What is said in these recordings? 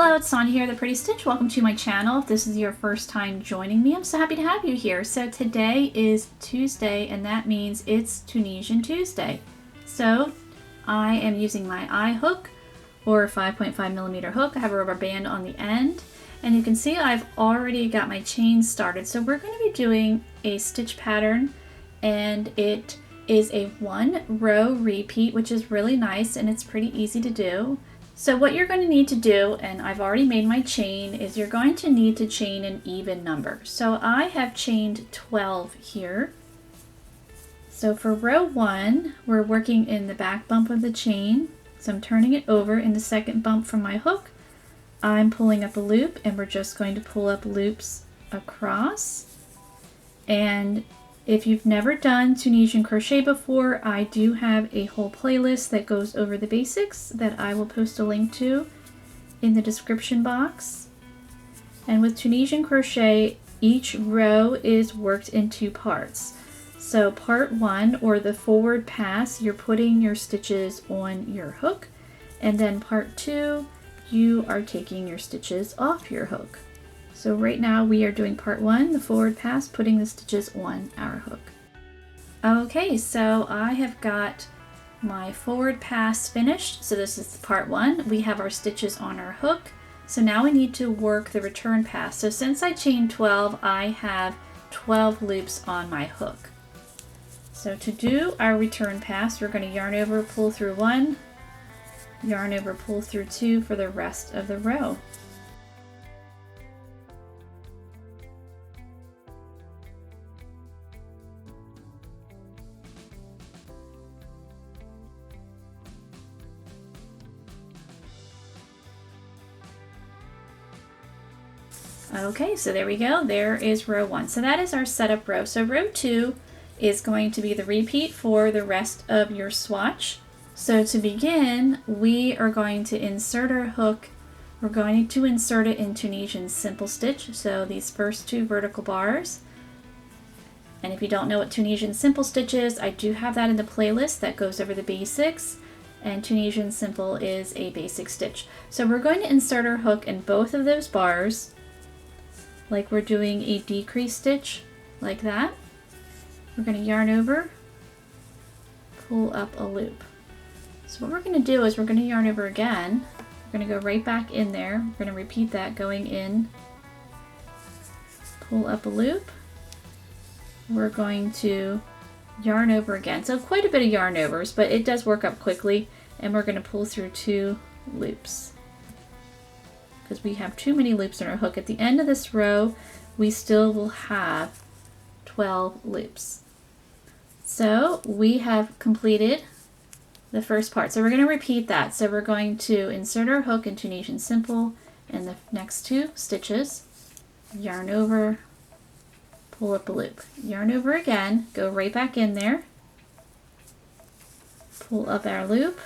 Hello, it's Sonia here, the Pretty Stitch. Welcome to my channel. If this is your first time joining me, I'm so happy to have you here. So today is Tuesday, and that means it's Tunisian Tuesday. So I am using my eye hook, or 5.5mm hook. I have a rubber band on the end, and you can see I've already got my chain started. So we're going to be doing a stitch pattern, and it is a 1-row repeat, which is really nice, and it's pretty easy to do. So what you're going to need to do, and I've already made my chain, is you're going to need to chain an even number. So I have chained 12 here. So for row 1, we're working in the back bump of the chain. So I'm turning it over in the second bump from my hook. I'm pulling up a loop, and we're just going to pull up loops across. And if you've never done Tunisian crochet before, I do have a whole playlist that goes over the basics that I will post a link to in the description box. And with Tunisian crochet, each row is worked in 2 parts. So part 1, or the forward pass, you're putting your stitches on your hook, and then part 2, you are taking your stitches off your hook. So right now we are doing part 1, the forward pass, putting the stitches on our hook. Okay, so I have got my forward pass finished. So this is part 1. We have our stitches on our hook. So now we need to work the return pass. So since I chained 12, I have 12 loops on my hook. So to do our return pass, we're going to yarn over, pull through 1, yarn over, pull through 2 for the rest of the row. Okay, so there we go. There is row 1. So that is our setup row. So row 2 is going to be the repeat for the rest of your swatch. So to begin, we are going to insert our hook. We're going to insert it in Tunisian simple stitch. So these first 2 vertical bars. And if you don't know what Tunisian simple stitch is, I do have that in the playlist that goes over the basics. And Tunisian simple is a basic stitch. So we're going to insert our hook in both of those bars, like we're doing a decrease stitch, like that. We're going to yarn over, pull up a loop. So what we're going to do is we're going to yarn over again. We're going to go right back in there. We're going to repeat that, going in, pull up a loop. We're going to yarn over again. So quite a bit of yarn overs, but it does work up quickly. And we're going to pull through 2 loops, because we have too many loops in our hook. At the end of this row, we still will have 12 loops. So we have completed the first part. So we're going to repeat that. So we're going to insert our hook in Tunisian simple in the next 2 stitches, yarn over, pull up a loop, yarn over again, go right back in there, pull up our loop,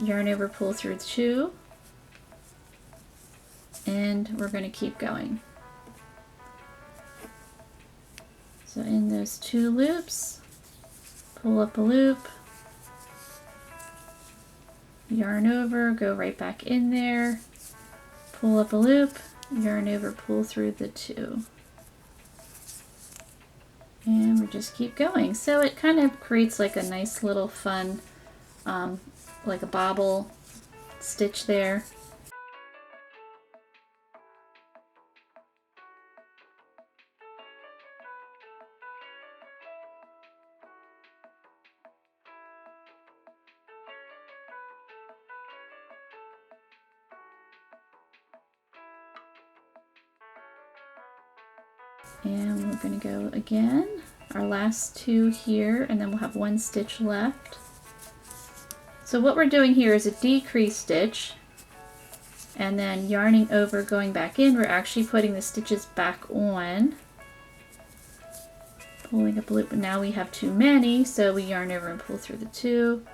yarn over, pull through 2, and we're going to keep going. So in those 2 loops, pull up a loop, yarn over, go right back in there, pull up a loop, yarn over, pull through the 2. And we just keep going. So it kind of creates like a nice little fun, like a bobble stitch there. And we're going to go again, our last 2 here, and then we'll have 1 stitch left. So what we're doing here is a decrease stitch, and then yarning over, going back in. We're actually putting the stitches back on, pulling up a loop, but now we have too many, so we yarn over and pull through the 2.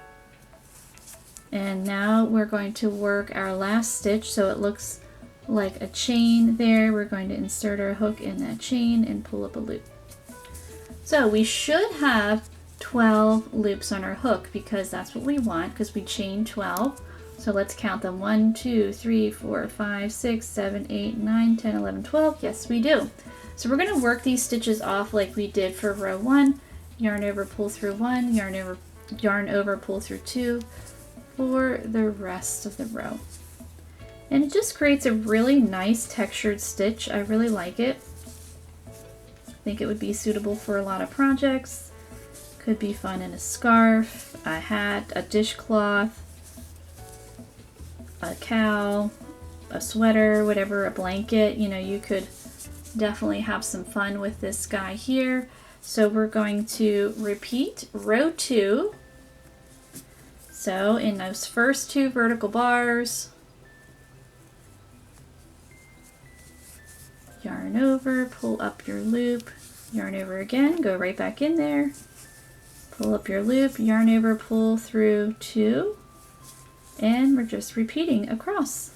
And now we're going to work our last stitch so it looks like a chain there. We're going to insert our hook in that chain and pull up a loop. So we should have 12 loops on our hook, because that's what we want, because we chained 12. So let's count them. 1, 2, 3, 4, 5, 6, 7, 8, 9, 10, 11, 12. Yes, we do. So we're going to work these stitches off like we did for row 1. Yarn over, pull through 1, yarn over, pull through 2 for the rest of the row. And it just creates a really nice textured stitch. I really like it. I think it would be suitable for a lot of projects. Could be fun in a scarf, a hat, a dishcloth, a cowl, a sweater, whatever, a blanket. You know, you could definitely have some fun with this guy here. So we're going to repeat row 2. So in those first 2 vertical bars, yarn over, pull up your loop, yarn over again, go right back in there, pull up your loop, yarn over, pull through 2, and we're just repeating across.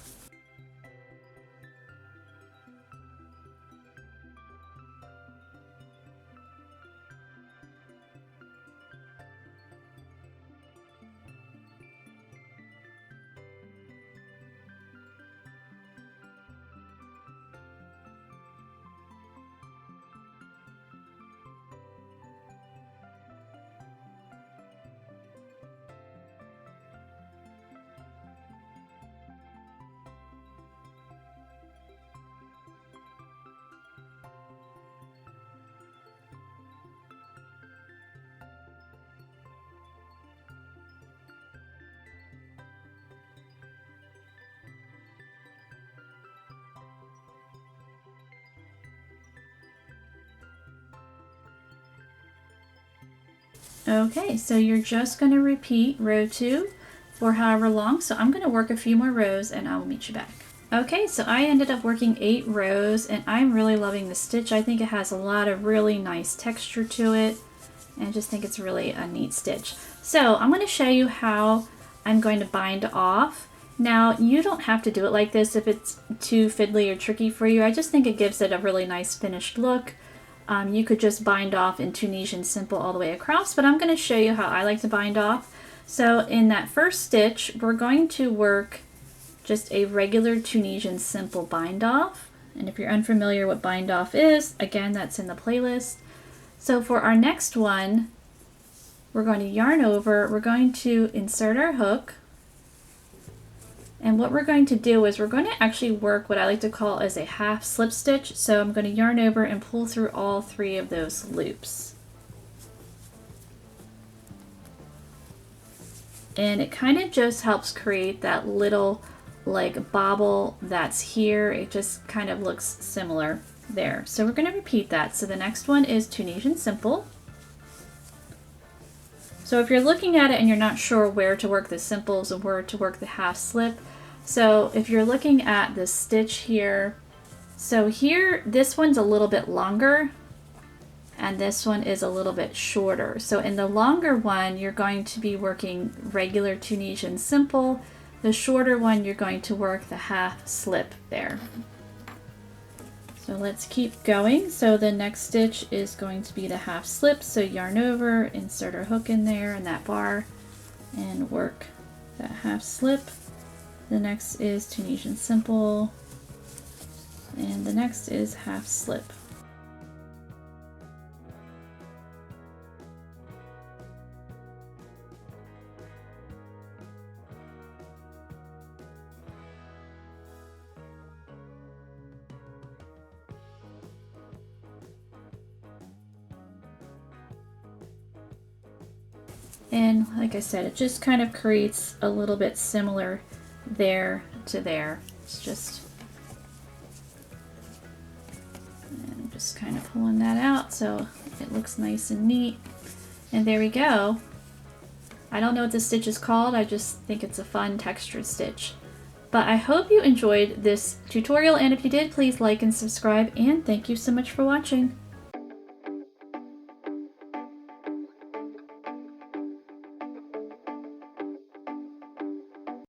Okay, so you're just going to repeat row 2 for however long. So I'm going to work a few more rows and I will meet you back. Okay, so I ended up working 8 rows and I'm really loving the stitch. I think it has a lot of really nice texture to it and I just think it's really a neat stitch. So I'm going to show you how I'm going to bind off. Now, you don't have to do it like this if it's too fiddly or tricky for you. I just think it gives it a really nice finished look. You could just bind off in Tunisian simple all the way across, but I'm going to show you how I like to bind off. So in that first stitch, we're going to work just a regular Tunisian simple bind off. And if you're unfamiliar what bind off is, again, that's in the playlist. So for our next one, we're going to yarn over, we're going to insert our hook. And what we're going to do is we're going to actually work what I like to call as a half slip stitch. So I'm going to yarn over and pull through all 3 of those loops. And it kind of just helps create that little like bobble that's here. It just kind of looks similar there. So we're going to repeat that. So the next one is Tunisian simple. So if you're looking at it and you're not sure where to work the simples and where to work the half slip, so if you're looking at this stitch here, so here, this one's a little bit longer and this one is a little bit shorter. So in the longer one, you're going to be working regular Tunisian simple. The shorter one, you're going to work the half slip there. So let's keep going. So the next stitch is going to be the half slip. So yarn over, insert our hook in there in that bar and work that half slip. The next is Tunisian simple and the next is half slip. And like I said, it just kind of creates a little bit similar there to there. It's just, and I'm just kind of pulling that out so it looks nice and neat. And there we go. I don't know what this stitch is called. I just think it's a fun textured stitch. But I hope you enjoyed this tutorial, and if you did, please like and subscribe, and thank you so much for watching.